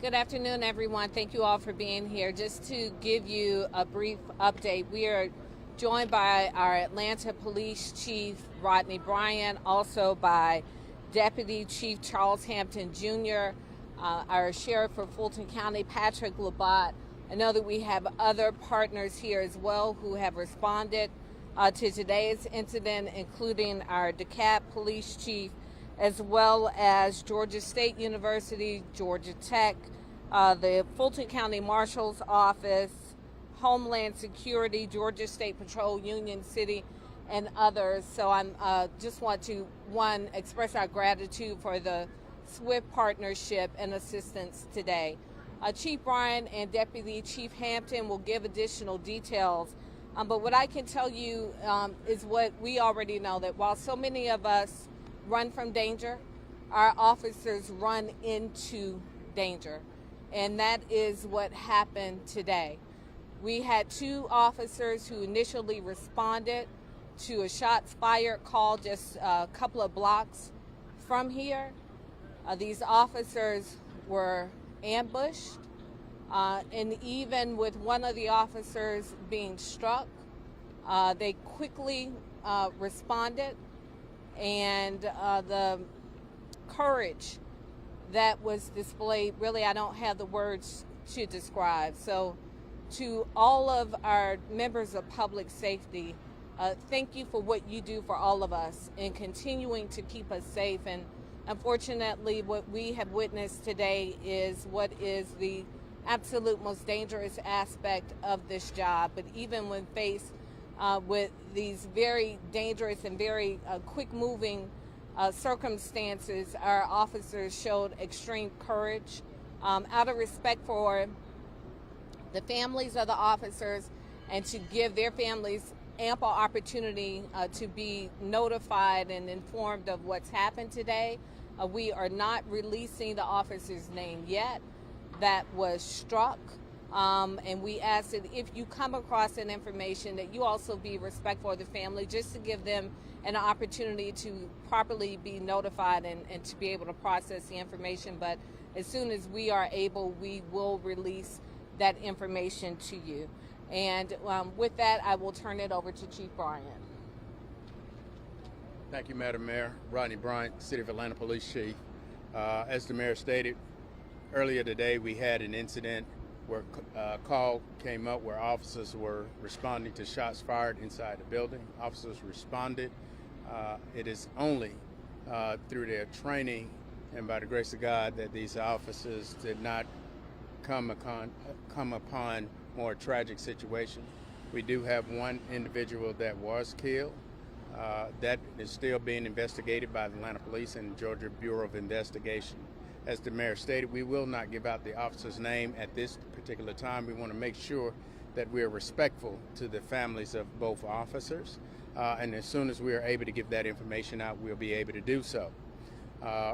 Good afternoon, everyone. Thank you all for being here. Just to give you a brief update, we are joined by our Atlanta Police Chief, Rodney Bryant, also by Deputy Chief Charles Hampton Jr., our Sheriff for Fulton County, Patrick Labatt. I know that we have other partners here as well who have responded to today's incident, including our DeKalb Police Chief, as well as Georgia State University, Georgia Tech, the Fulton County Marshal's Office, Homeland Security, Georgia State Patrol, Union City, and others. So I just want to, one, express our gratitude for the swift partnership and assistance today. Chief Bryan and Deputy Chief Hampton will give additional details. But what I can tell you is what we already know, that while so many of us run from danger, our officers run into danger. And that is what happened today. We had two officers who initially responded to a shots fired call just a couple of blocks from here. These officers were ambushed, and even with one of the officers being struck, they quickly responded. And the courage that was displayed, really, I don't have the words to describe. So to all of our members of public safety, thank you for what you do for all of us in continuing to keep us safe. And unfortunately, what we have witnessed today is what is the absolute most dangerous aspect of this job. But even when faced with these very dangerous and very quick-moving circumstances, our officers showed extreme courage out of respect for the families of the officers and to give their families ample opportunity to be notified and informed of what's happened today. We are not releasing the officer's name yet that was struck. And we ask that if you come across that information, that you also be respectful of the family, just to give them an opportunity to properly be notified and to be able to process the information. But as soon as we are able, we will release that information to you. And with that, I will turn it over to Chief Bryant. Thank you, Madam Mayor. Rodney Bryant, City of Atlanta Police Chief. As the mayor stated, earlier today we had an incident where a call came up where officers were responding to shots fired inside the building. Officers responded. It is only through their training and by the grace of God that these officers did not come upon more tragic situation. We do have one individual that was killed. That is still being investigated by the Atlanta Police and Georgia Bureau of Investigation. As the mayor stated, we will not give out the officer's name at this particular time. We want to make sure that we are respectful to the families of both officers. And as soon as we are able to give that information out, we'll be able to do so.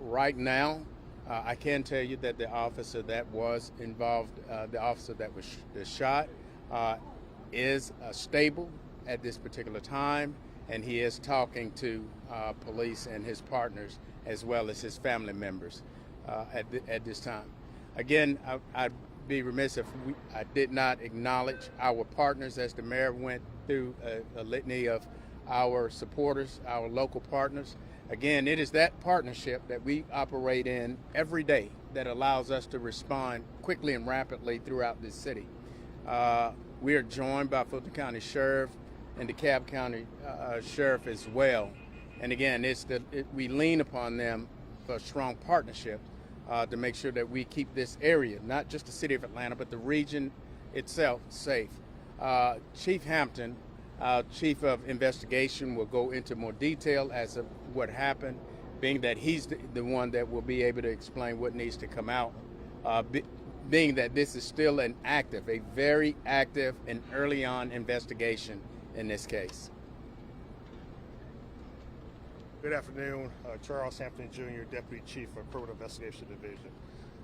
Right now, I can tell you that the officer that was involved, the officer that was shot, is stable at this particular time, and he is talking to police and his partners as well as his family members. At this time. Again, I'd be remiss if I did not acknowledge our partners as the mayor went through a litany of our supporters, our local partners. Again, it is that partnership that we operate in every day that allows us to respond quickly and rapidly throughout this city. We are joined by Fulton County Sheriff and DeKalb County Sheriff as well. And again, we lean upon them for a strong partnership to make sure that we keep this area, not just the city of Atlanta, but the region itself safe. Chief Hampton, Chief of Investigation, will go into more detail as of what happened, being that he's the one that will be able to explain what needs to come out, being that this is still a very active and early on investigation in this case. Good afternoon, Charles Hampton Jr., Deputy Chief of Criminal Investigation Division.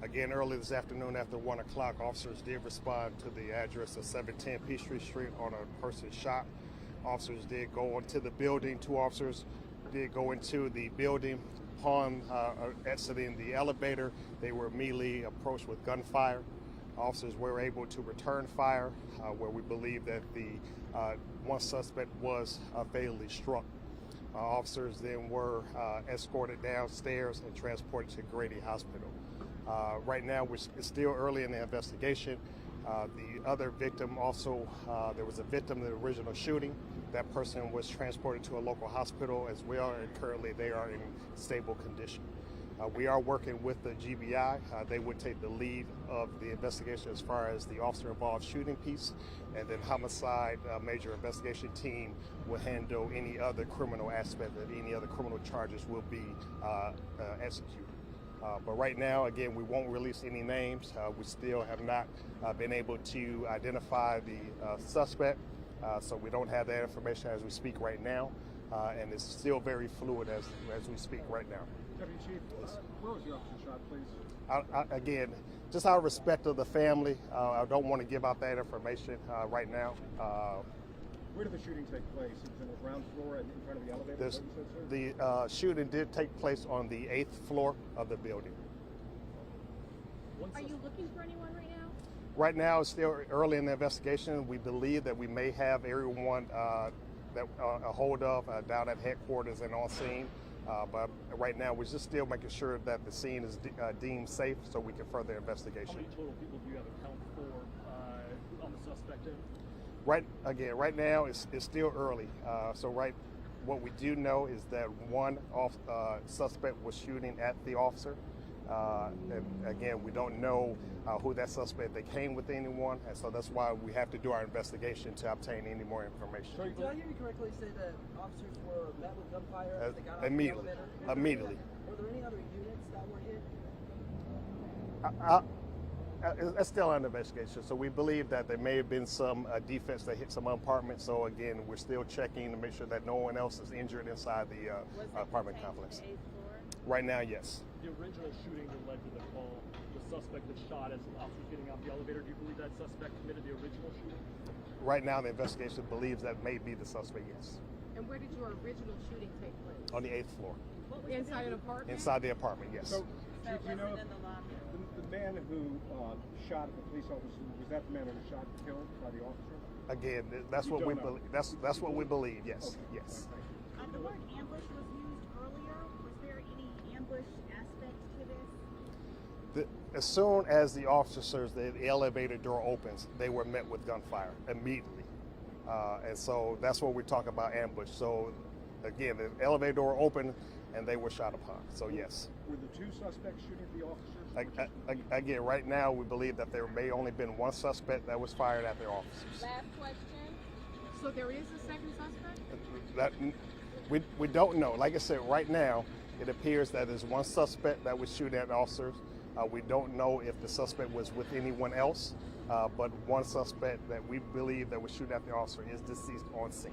Again, early this afternoon after 1 o'clock, officers did respond to the address of 710 Peachtree Street on a person shot. Officers did go into the building. 2 officers did go into the building Upon exiting the elevator, they were immediately approached with gunfire. Officers were able to return fire, where we believe that the one suspect was fatally struck. Officers then were escorted downstairs and transported to Grady Hospital. Right now, it's still early in the investigation. The other victim also, there was a victim in the original shooting. That person was transported to a local hospital as well, and currently they are in stable condition. We are working with the GBI. They would take the lead of the investigation as far as the officer-involved shooting piece, and then homicide major investigation team will handle any other criminal aspect, that any other criminal charges will be executed. But right now, again, we won't release any names. We still have not been able to identify the suspect, so we don't have that information as we speak right now, and it's still very fluid as we speak right now. Deputy Chief, where was the officer shot, please? Again, just out of respect of the family, I don't want to give out that information right now. Where did the shooting take place? It was on the ground floor in front of the elevator? Is that what you said, The shooting did take place on the 8th floor of the building. Are you looking for anyone right now? Right now, it's still early in the investigation. We believe that we may have everyone that a hold of down at headquarters and on scene. But right now, we're just still making sure that the scene is deemed safe so we can further investigation. How many total people do you have a count for on the suspect? Right now, it's still early. What we do know is that one suspect was shooting at the officer. And again, we don't know who that suspect, they came with anyone, and so that's why we have to do our investigation to obtain any more information. Sorry, did I hear you correctly say that officers were met with gunfire as they got out Immediately. of the elevator? Immediately. Were there any other units that were hit? It's still under investigation, so we believe that there may have been some defects that hit some apartments. So again, we're still checking to make sure that no one else is injured inside the apartment complex. Right now, yes. The original shooting that led to the call, the suspect that shot as officers getting out the elevator, do you believe that suspect committed the original shooting? Right now, the investigation believes that may be the suspect, yes. And where did your original shooting take place? On the 8th floor. Inside an apartment? Inside the apartment, yes. So, Chief, do you know the man who shot at the police officer, was that the man who was shot and killed by the officer? Again, that's what we believe. That's what we believe. Yes, Okay. yes. The word ambush was used earlier. Was there any ambush aspect to this? As soon as the officers, the elevator door opens, they were met with gunfire immediately, and so that's what we're talking about, ambush. So again, the elevator door opened and they were shot upon. So yes. Were the two suspects shooting at the officers? Again, right now we believe that there may only been one suspect that was fired at their officers. Last question. So there is a second suspect? That we don't know. Like I said, right now it appears that there's one suspect that was shooting at officers. We don't know if the suspect was with anyone else, but one suspect that we believe that was shooting at the officer is deceased on scene.